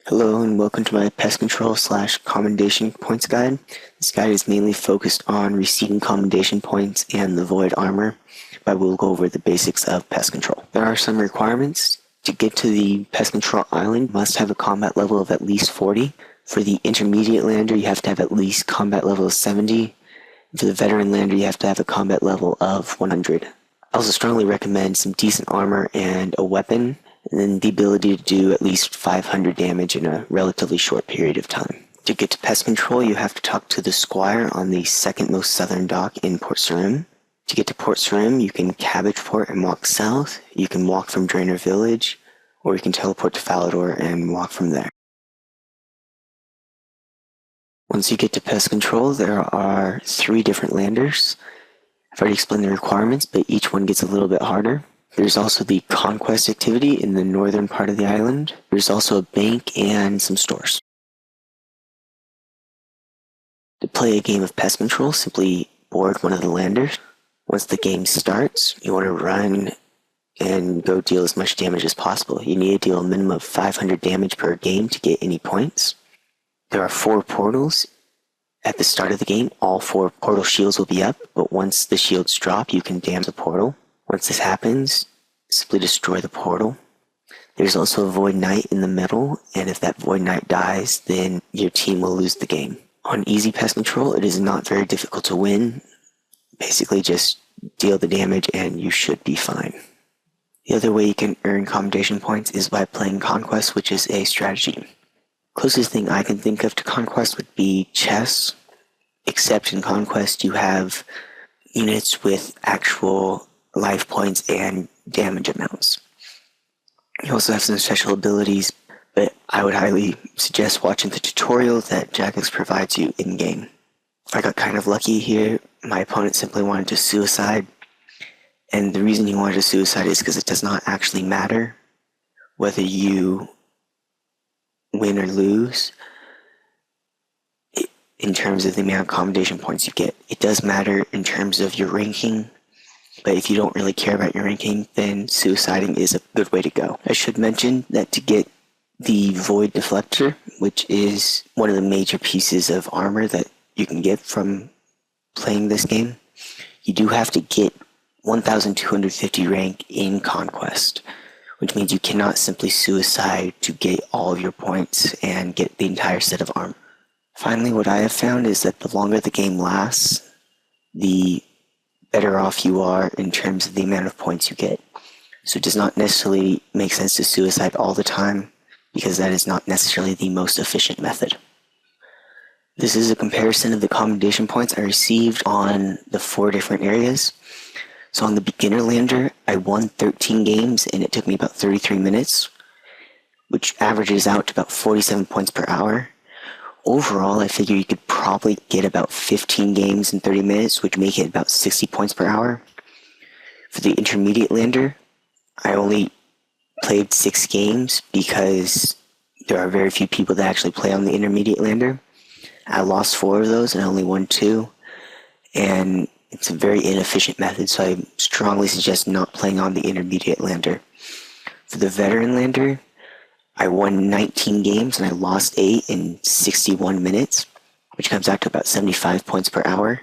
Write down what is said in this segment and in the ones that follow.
Hello and welcome to my Pest Control / Commendation Points guide. This guide is mainly focused on receiving Commendation Points and the Void Armor, but we'll go over the basics of Pest Control. There are some requirements. To get to the Pest Control Island, you must have a combat level of at least 40. For the Intermediate Lander, you have to have at least combat level of 70. For the Veteran Lander, you have to have a combat level of 100. I also strongly recommend some decent armor and a weapon, and then the ability to do at least 500 damage in a relatively short period of time. To get to Pest Control, you have to talk to the Squire on the second most southern dock in Port Sarim. To get to Port Sarim, you can cabbage port and walk south, you can walk from Draenor Village, or you can teleport to Falador and walk from there. Once you get to Pest Control, there are 3 different landers. I've already explained the requirements, but each one gets a little bit harder. There's also the Conquest activity in the northern part of the island. There's also a bank and some stores. To play a game of Pest Control, simply board one of the landers. Once the game starts, you want to run and go deal as much damage as possible. You need to deal a minimum of 500 damage per game to get any points. There are 4 portals. At the start of the game, all 4 portal shields will be up, but once the shields drop, you can damage the portal. Once this happens, simply destroy the portal. There's also a Void Knight in the middle, and if that Void Knight dies, then your team will lose the game. On easy Pest Control, it is not very difficult to win. Basically just deal the damage and you should be fine. The other way you can earn Commendation Points is by playing Conquest, which is a strategy. Closest thing I can think of to Conquest would be chess, except in Conquest you have units with actual life points and damage amounts. You also have some special abilities, but I would highly suggest watching the tutorial that Jagex provides you in-game. I got kind of lucky here. My opponent simply wanted to suicide, and the reason he wanted to suicide is because it does not actually matter whether you win or lose in terms of the amount of Commendation Points you get. It does matter in terms of your ranking, but if you don't really care about your ranking, then suiciding is a good way to go. I should mention that to get the Void Deflector, which is one of the major pieces of armor that you can get from playing this game, you do have to get 1250 rank in Conquest, which means you cannot simply suicide to get all of your points and get the entire set of armor. Finally, what I have found is that the longer the game lasts, the better off you are in terms of the amount of points you get. So it does not necessarily make sense to suicide all the time, because that is not necessarily the most efficient method. This is a comparison of the Commendation Points I received on the 4 different areas. So on the Beginner Lander, I won 13 games and it took me about 33 minutes, which averages out to about 47 points per hour. Overall, I figure you could probably get about 15 games in 30 minutes, which make it about 60 points per hour. For the Intermediate Lander, I only played 6 games because there are very few people that actually play on the Intermediate Lander. I lost 4 of those and I only won 2, and it's a very inefficient method, so I strongly suggest not playing on the Intermediate Lander. For the Veteran Lander, I won 19 games and I lost 8 in 61 minutes, which comes out to about 75 points per hour.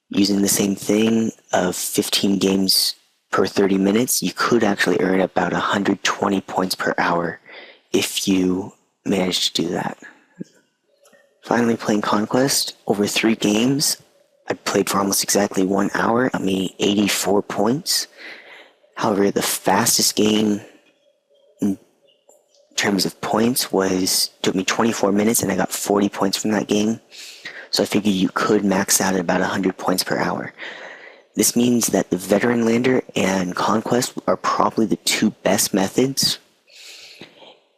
Using the same thing of 15 games per 30 minutes, you could actually earn about 120 points per hour if you manage to do that. Finally, playing Conquest, over 3 games, I played for almost exactly 1 hour, got me 84 points. However, the fastest game in terms of points took me 24 minutes and I got 40 points from that game. So I figured you could max out at about 100 points per hour. This means that the Veteran Lander and Conquest are probably the 2 best methods.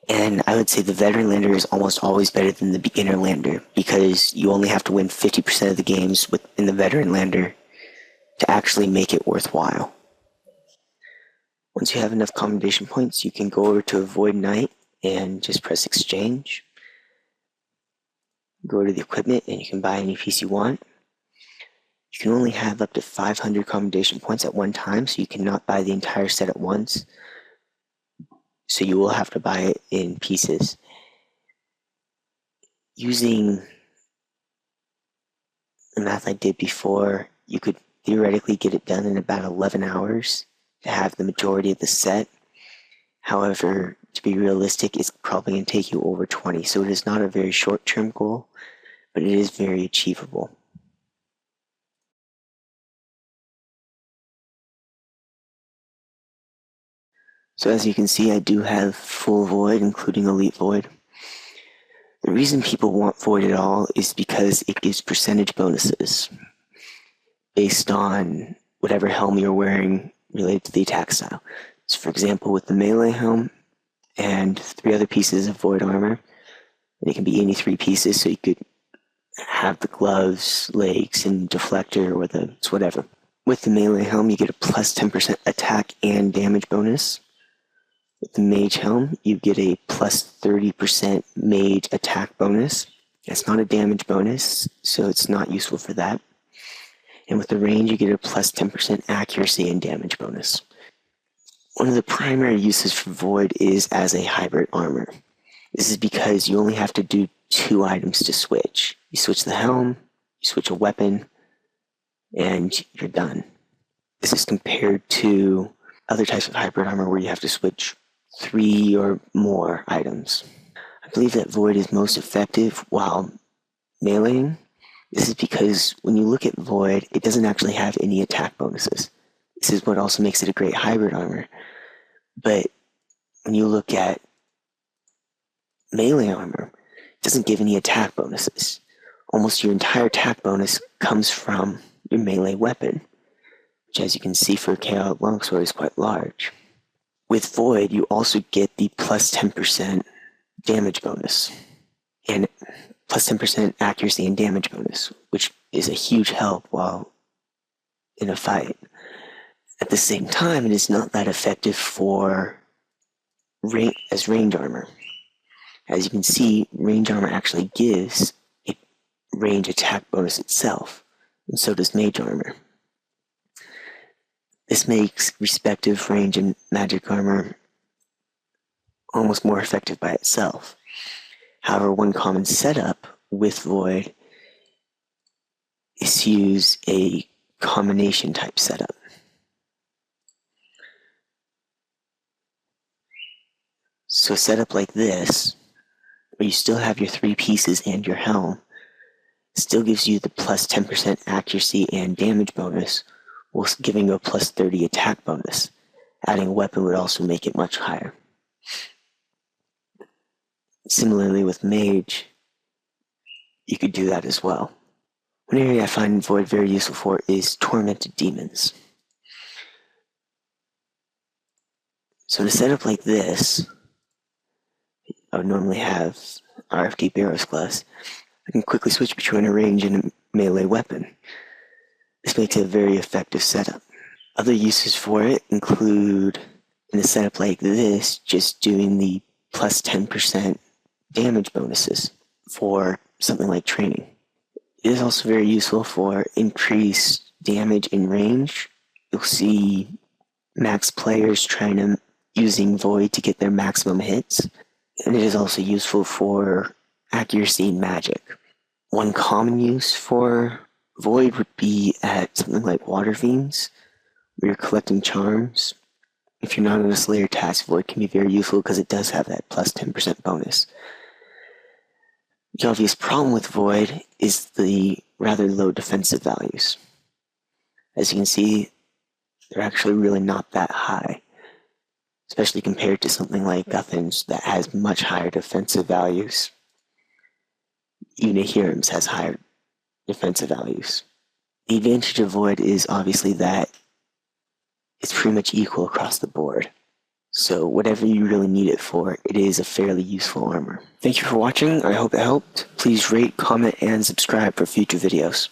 And I would say the Veteran Lander is almost always better than the Beginner Lander, because you only have to win 50% of the games in the Veteran Lander to actually make it worthwhile. Once you have enough Commendation Points, you can go over to a Void Knight and just press Exchange. Go to the equipment and you can buy any piece you want. You can only have up to 500 Commendation Points at one time, so you cannot buy the entire set at once. So you will have to buy it in pieces. using the math I did before, you could theoretically get it done in about 11 hours to have the majority of the set. However, to be realistic, it's probably going to take you over 20, so it is not a very short-term goal, but it is very achievable. So as you can see, I do have full void, including elite void. The reason people want void at all is because it gives percentage bonuses based on whatever helm you're wearing related to the attack style. So for example, with the melee helm and 3 other pieces of void armor, and it can be any 3 pieces, so you could have the gloves, legs, and deflector, or it's whatever. With the melee helm, you get a plus 10% attack and damage bonus. With the mage helm, you get a plus 30% mage attack bonus. It's not a damage bonus, so it's not useful for that. And with the range, you get a plus 10% accuracy and damage bonus. One of the primary uses for void is as a hybrid armor. This is because you only have to do 2 items to switch. You switch the helm, you switch a weapon, and you're done. This is compared to other types of hybrid armor where you have to switch 3 or more items. I believe that void is most effective while meleeing. This is because when you look at void, it doesn't actually have any attack bonuses. This is what also makes it a great hybrid armor. But when you look at melee armor, it doesn't give any attack bonuses. Almost your entire attack bonus comes from your melee weapon, which as you can see for a chaotic longsword is quite large. With void, you also get the plus 10% damage bonus and plus 10% accuracy and damage bonus, which is a huge help while in a fight. At the same time, it is not that effective as range armor. As you can see, range armor actually gives a range attack bonus itself, and so does mage armor. This makes respective range and magic armor almost more effective by itself. However, one common setup with void is to use a combination type setup. So a setup like this, where you still have your 3 pieces and your helm, still gives you the plus 10% accuracy and damage bonus, while giving you a plus 30 attack bonus. Adding a weapon would also make it much higher. Similarly with mage, you could do that as well. One area I find void very useful for is tormented demons. So in a setup like this, I would normally have RFD Barrow's class. I can quickly switch between a range and a melee weapon. This makes it a very effective setup. Other uses for it include, in a setup like this, just doing the plus 10% damage bonuses for something like training. It is also very useful for increased damage in range. You'll see max players using void to get their maximum hits, and it is also useful for accuracy in magic. One common use for void would be at something like water fiends, where you're collecting charms. If you're not on a Slayer task, void can be very useful because it does have that plus 10% bonus. The obvious problem with void is the rather low defensive values. As you can see, they're actually really not that high, especially compared to something like Guthan's that has much higher defensive values. Even Ahirim's has higher defensive values. The advantage of void is obviously that it's pretty much equal across the board. So whatever you really need it for, it is a fairly useful armor. Thank you for watching. I hope it helped. Please rate, comment, and subscribe for future videos.